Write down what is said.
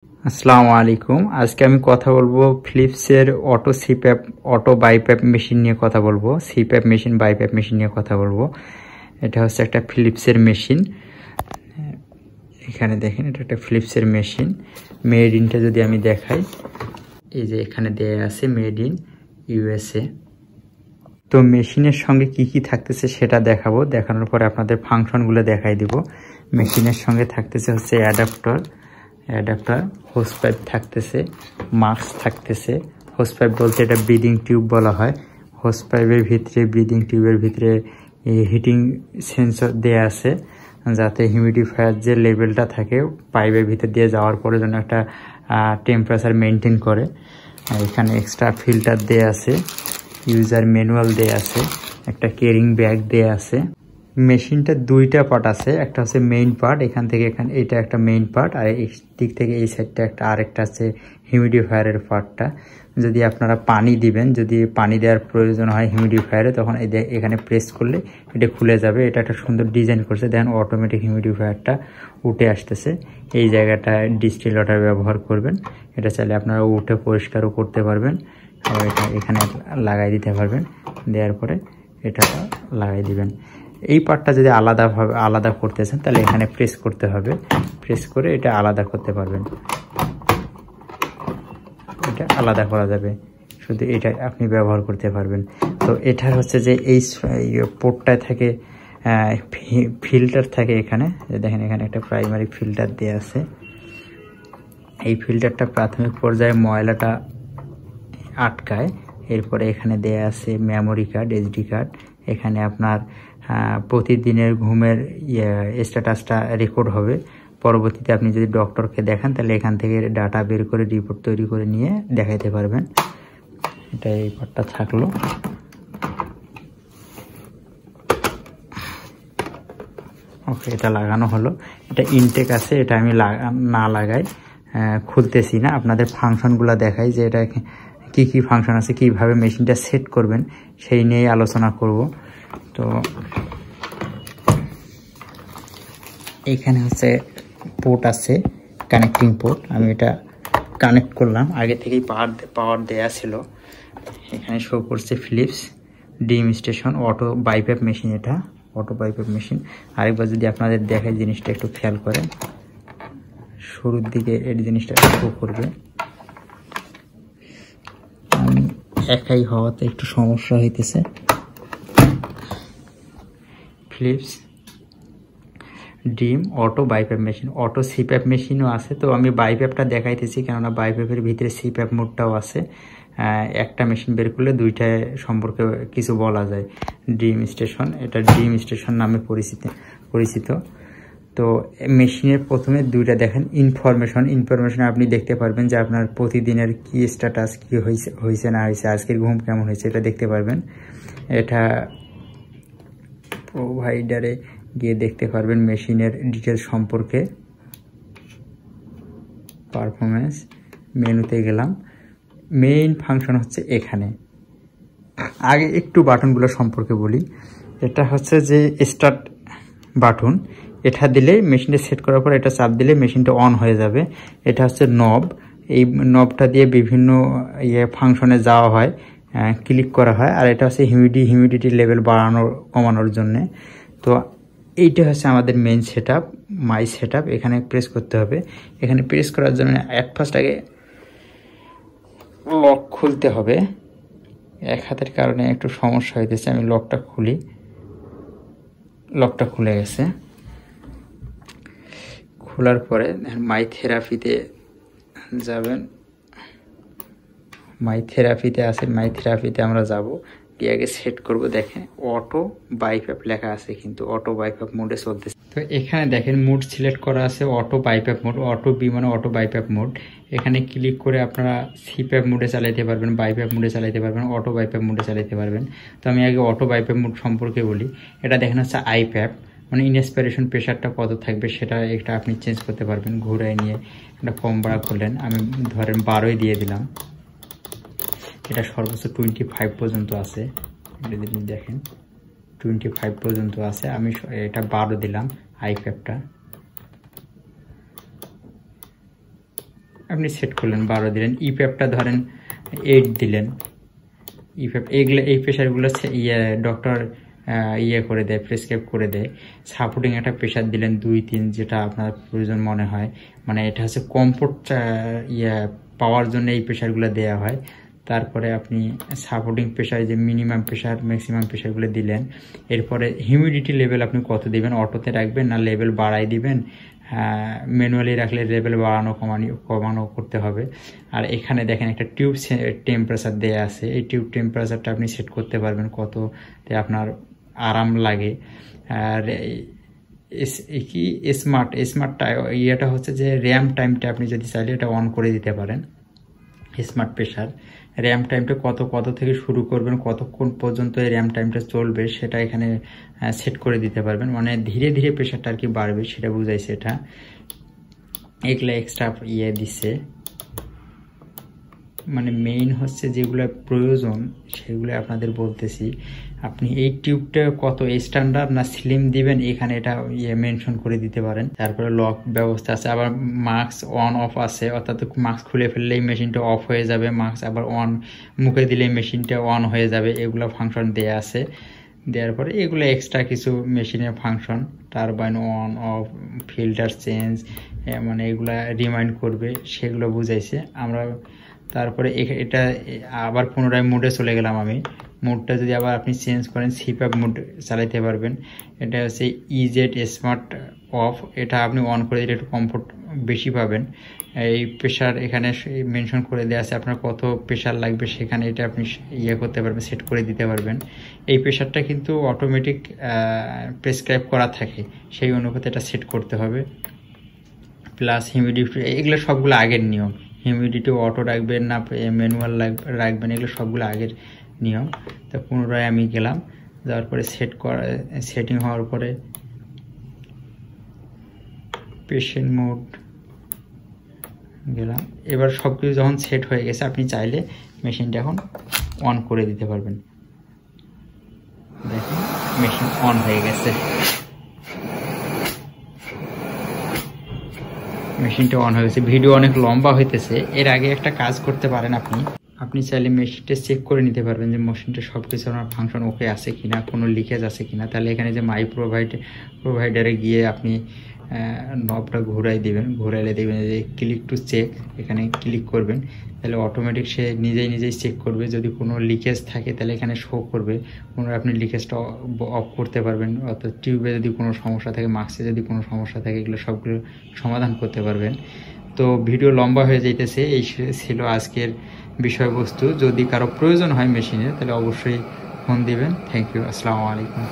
আসসালামু আলাইকুম। আজকে আমি কথা বলবো ফিলিপসের auto CPAP auto BiPAP machine নিয়ে কথা বলবো। সিপ্যাপ মেশিন বাইপ্যাপ মেশিন নিয়ে কথা বলবো। এটা হচ্ছে একটা ফিলিপসের মেশিন। এখানে দেখেন, এটা একটা ফিলিপসের মেশিন। মেড ইনটা যদি আমি দেখাই, এই যে এখানে দেয়া আছে মেড ইন ইউএসএ। তো মেশিনের সঙ্গে কি কি থাকতেছে সেটা দেখাবো। দেখানোর পরে আপনাদের ফাংশনগুলো দেখাই দিব। মেশিনের সঙ্গে থাকতেছে হচ্ছে অ্যাডাপ্টার, হোস পাইপ থাকতেছে, মাস্ক থাকতেছে। হোস পাইপ বলতে এটা ব্রিদিং টিউব বলা হয়। হোস পাইপের ভিতরে, ব্রিদিং টিউবের ভিতরে হিটিং সেন্সর দেয়া আছে, যাতে হিউমিডিফায়ার যে লেভেলটা থাকে পাইপের ভিতর দিয়ে যাওয়ার পরে যেন একটা টেম্পারেচার মেনটেন করে। এখানে এক্সট্রা ফিল্টার দেয়া আছে, ইউজার ম্যানুয়াল দেয়া আছে, একটা ক্যারিং ব্যাগ দেয়া আছে। মেশিনটা দুইটা পার্ট আছে, একটা হচ্ছে মেইন পার্ট, এখান থেকে এখানে এটা একটা মেইন পার্ট, আর এই দিক থেকে এই সাইডটা একটা আরেকটা আছে হিউমিডিফায়ারের পার্টটা। যদি আপনারা পানি দিবেন, যদি পানি দেওয়ার প্রয়োজন হয় হিউমিডিফায়ারে, তখন এখানে প্রেস করলে এটা খুলে যাবে। এটা একটা সুন্দর ডিজাইন করছে, দেখেন অটোমেটিক হিউমিডিফায়ারটা উঠে আসতেছে। এই জায়গাটা ডিস্টিল ওয়াটার ব্যবহার করবেন। এটা চাইলে আপনারা উঠে পরিষ্কারও করতে পারবেন, আর এটা এখানে লাগাই দিতে পারবেন। দেওয়ার পরে এটা লাগাই দিবেন। এই পার্টটা যদি আলাদা করতে চান তাহলে এখানে প্রেস করতে হবে, প্রেস করে এটা আলাদা করতে পারবেন। এটা আলাদা করা যাবে, শুধু এটা আপনি ব্যবহার করতে পারবেন। তো এটা হচ্ছে যে এই পোর্টটায় থাকে ফিল্টার থাকে। এখানে দেখেন, এখানে একটা প্রাইমারি ফিল্টার দেওয়া আছে। এই ফিল্টারটা প্রাথমিক পর্যায়ে ময়লাটা আটকায়। এরপরে এখানে দেয়া আছে মেমোরি কার্ড, এসডি কার্ড। এখানে আপনার প্রতিদিনের ঘুমের স্ট্যাটাসটা রেকর্ড হবে। পরবর্তীতে আপনি যদি ডক্টরকে দেখান তাহলে এখান থেকে ডাটা বের করে রিপোর্ট তৈরি করে নিয়ে দেখাইতে পারবেন। এটা এই পার্টটা থাকলো। ওকে, এটা লাগানো হলো। এটা ইনটেক আছে, এটা আমি না লাগাই, খুলতেছি না, আপনাদের ফাংশনগুলো দেখাই যে এটা কি কি ফাংশন আছে, কিভাবে মেশিনটা সেট করবেন সেই নিয়ে আলোচনা করব। তো এখানে হচ্ছে পোর্ট আছে, কানেক্টিং পোর্ট। আমি এটা কানেক্ট করলাম, আগে থেকেই পাওয়ার দেয়া ছিল। এখানে শো করছে ফিলিপস ডিম স্টেশন অটো বাইপ্যাপ মেশিন। এটা অটো বাইপ্যাপ মেশিন। আরেকবার যদি আপনাদের দেখায় জিনিসটা একটু খেয়াল করেন, শুরুর দিকে এই জিনিসটা শো করবে। একাই হওয়াতে একটু সমস্যা হইতেছে। ফিলিপস ডিম auto BiPAP machine, auto CPAP মেশিনও আছে। তো আমি বাইপ্যাপটা দেখাইতেছি, কেননা বাইপ্যাপের ভিতরে সিপ্যাপ মোডটাও আছে। একটা মেশিন বের করলে দুইটায় সম্পর্কে কিছু বলা যায়। ডিম স্টেশন, এটা ডিম স্টেশন নামে পরিচিত। তো মেশিনের প্রথমে দুইটা দেখেন ইনফরমেশন আপনি দেখতে পারবেন যে আপনার প্রতিদিনের কি স্ট্যাটাস, কি হয়েছে না হয়েছে, আজকের ঘুম কেমন হয়েছে, এটা দেখতে পারবেন। এটা প্রোভাইডারে গিয়ে দেখতে পারবেন মেশিনের ডিটেলস সম্পর্কে। পারফরমেন্স মেনুতে গেলাম, মেইন ফাংশন হচ্ছে এখানে। আগে একটু বাটনগুলো সম্পর্কে বলি। এটা হচ্ছে যে স্টার্ট বাটন, এটা দিলে মেশিনটা সেট করার পর এটা চাপ দিলে মেশিনটা অন হয়ে যাবে। এটা হচ্ছে নব, এই নবটা দিয়ে বিভিন্ন ফাংশনে যাওয়া হয়, ক্লিক করা হয়। আর এটা হচ্ছে হিউমিডিটি লেভেল বাড়ানোর কমানোর জন্যে। তো এইটা হচ্ছে আমাদের মেইন সেটআপ, মাই সেটআপ। এখানে প্রেস করতে হবে। এখানে প্রেস করার জন্য অ্যাট ফার্স্ট আগে লক খুলতে হবে। এক হাতের কারণে একটু সমস্যা হইতেছে, আমি লকটা খুলি। লকটা খুলে গেছে। খোলার পরে মাই থেরাপিতে যাবেন। মাই থেরাপিতে আছে, মাই থেরাপিতে আমরা যাব, দিয়ে আগে সেট করব। দেখেন অটো বাইপ্যাপ লেখা আছে, কিন্তু অটো বাইপ্যাপ মোডে চলতেছে। তো এখানে দেখেন মুড সিলেক্ট করা আছে auto BiPAP mode, auto B মানে অটো বাইপ্যাপ মোড। এখানে ক্লিক করে আপনারা সিপ্যাপ মোডে চালাইতে পারবেন, বাইপ্যাপ মোডে চালাইতে পারবেন, অটো বাইপ্যাপ মোডে চালাইতে পারবেন। তো আমি আগে অটো বাইপ্যাপ মোড সম্পর্কে বলি। এটা দেখেন হচ্ছে আইপ্যাপ, মানে ইনস্পিরেশন প্রেশারটা কত থাকবে সেটা একটা আপনি চেঞ্জ করতে পারবেন। ঘুরাই নিয়ে একটা কম বাড়া করলেন, আমি ধরেন 12 দিয়ে দিলাম। এটা সর্বোচ্চ 25 পর্যন্ত আছে। এটা যদি দেখেন 25 পর্যন্ত আছে, আমি এটা 12 দিলাম আইপ্যাপটা। আপনি সেট করলেন 12 দিলেন। ইফএফটা ধরেন 8 দিলেন। ইফএফ এই প্রেশারগুলো ডক্টর করে দেয়, প্রেসক্রাইব করে দেয়। সাপোর্টিং একটা প্রেশার দিলেন 2-3, যেটা আপনার প্রয়োজন মনে হয়, মানে এটা হচ্ছে কমফোর্ট পাওয়ার জন্য এই প্রেশারগুলো দেওয়া হয়। তারপরে আপনি সাপোর্টিং প্রেশার, যে মিনিমাম প্রেশার ম্যাক্সিমাম প্রেশারগুলো দিলেন। এরপরে হিউমিডিটি লেভেল আপনি কত দিবেন, অটোতে রাখবেন না লেভেল বাড়াই দিবেন, ম্যানুয়ালি রাখলে লেভেল বাড়ানো কমানো করতে হবে। আর এখানে দেখেন একটা টিউব টেম্পারেচার দেওয়া আছে, এই টিউব টেম্পারেচারটা আপনি সেট করতে পারবেন কততে আপনার আরাম লাগে। আর কি স্মার্ট ইয়েটা হচ্ছে যে র্যাম টাইমটা আপনি যদি চাইলে এটা অন করে দিতে পারেন। স্মার্ট প্রেশার র্যাম টাইমটা কত থেকে শুরু করবেন, কতক্ষণ পর্যন্ত এই র্যাম টাইমটা চলবে সেটা এখানে সেট করে দিতে পারবেন। মানে ধীরে ধীরে প্রেশারটা আর কি বাড়বে সেটা বুঝাইছে এটা। এগুলো এক্সট্রা দিচ্ছে, মানে মেইন হচ্ছে যেগুলো প্রয়োজন সেগুলো আপনাদের বলতেছি। আপনি এই টিউবটা কত স্ট্যান্ডার্ড না স্লিম দিবেন এখানে এটা মেনশন করে দিতে পারেন। তারপরে লক ব্যবস্থা আছে, আবার মাস্ক অন অফ আছে, অর্থাৎ মাস্ক খুলে ফেললেই মেশিনটা অফ হয়ে যাবে, মাস্ক আবার অন মুখে দিলেই মেশিনটা অন হয়ে যাবে, এগুলো ফাংশন দেয়া আছে। দেওয়ার পরে এগুলো এক্সট্রা কিছু মেশিনের function, turbine on of, filter change, মানে এগুলা রিমাইন্ড করবে, সেগুলো বুঝাইছে আমরা। তারপরে এটা আবার পুনরায় মোডে চলে গেলাম আমি। মোডটা যদি আবার আপনি চেঞ্জ করেন সিপ্যাপ মোড চালাইতে পারবেন। এটা হচ্ছে ইজেড স্মার্ট অফ, এটা আপনি অন করে দিলে একটু কমফোর্ট বেশি পাবেন। এই প্রেশার এখানে মেনশন করে দেওয়া আছে, আপনার কত প্রেশার লাগবে সেখানে এটা আপনি করতে পারবেন, সেট করে দিতে পারবেন। এই প্রেশারটা কিন্তু অটোমেটিক প্রেসক্রাইব করা থাকে, সেই অনুপাতে এটা সেট করতে হবে। প্লাস হিউমিডিটি, এগুলো সবগুলো আগের নিয়ম। হিউমিডিটি অটো রাখবেন না ম্যানুয়াল রাখবেন, এগুলো সবগুলো আগের নিয়ম। তো পুনরায় আমি গেলাম, যাওয়ার পরে সেটিং হওয়ার পরে পেশেন্ট মোড গেলাম। এবার সব কিছু যখন সেট হয়ে গেছে আপনি চাইলে মেশিনটা এখন অন করে দিতে পারবেন। দেখুন মেশিন অন হয়ে গেছে, মেশিনটা অন হয়ে গেছে। ভিডিও অনেক লম্বা হইতেছে, এর আগে একটা কাজ করতে পারেন আপনি চাইলে মেশিনটা চেক করে নিতে পারবেন যে মেশিনটা সব কিছু আপনার ফাংশন ওকে আছে কিনা, কোনো লিকেজ আছে কিনা। তাহলে এখানে যে মাই প্রোভাইডারে গিয়ে আপনি নবটা ঘুরাই দিবেন, ঘুরাইলে দেখবেন যে ক্লিক টু চেক, এখানে ক্লিক করবেন, তাহলে অটোমেটিক সে নিজেই চেক করবে। যদি কোনো লিকেজ থাকে তাহলে এখানে শো করবে, আপনি লিকেজটা অফ করতে পারবেন। অর্থাৎ টিউবে যদি কোনো সমস্যা থাকে, মাস্কে যদি কোনো সমস্যা থাকে, এগুলো সবগুলো সমাধান করতে পারবেন। তো ভিডিও লম্বা হয়ে যাইতেছে, এই ছিল আজকের বিষয়বস্তু। যদি কারো প্রয়োজন হয় মেশিনের তাহলে অবশ্যই ফোন দিবেন। থ্যাংক ইউ, আসসালামু আলাইকুম।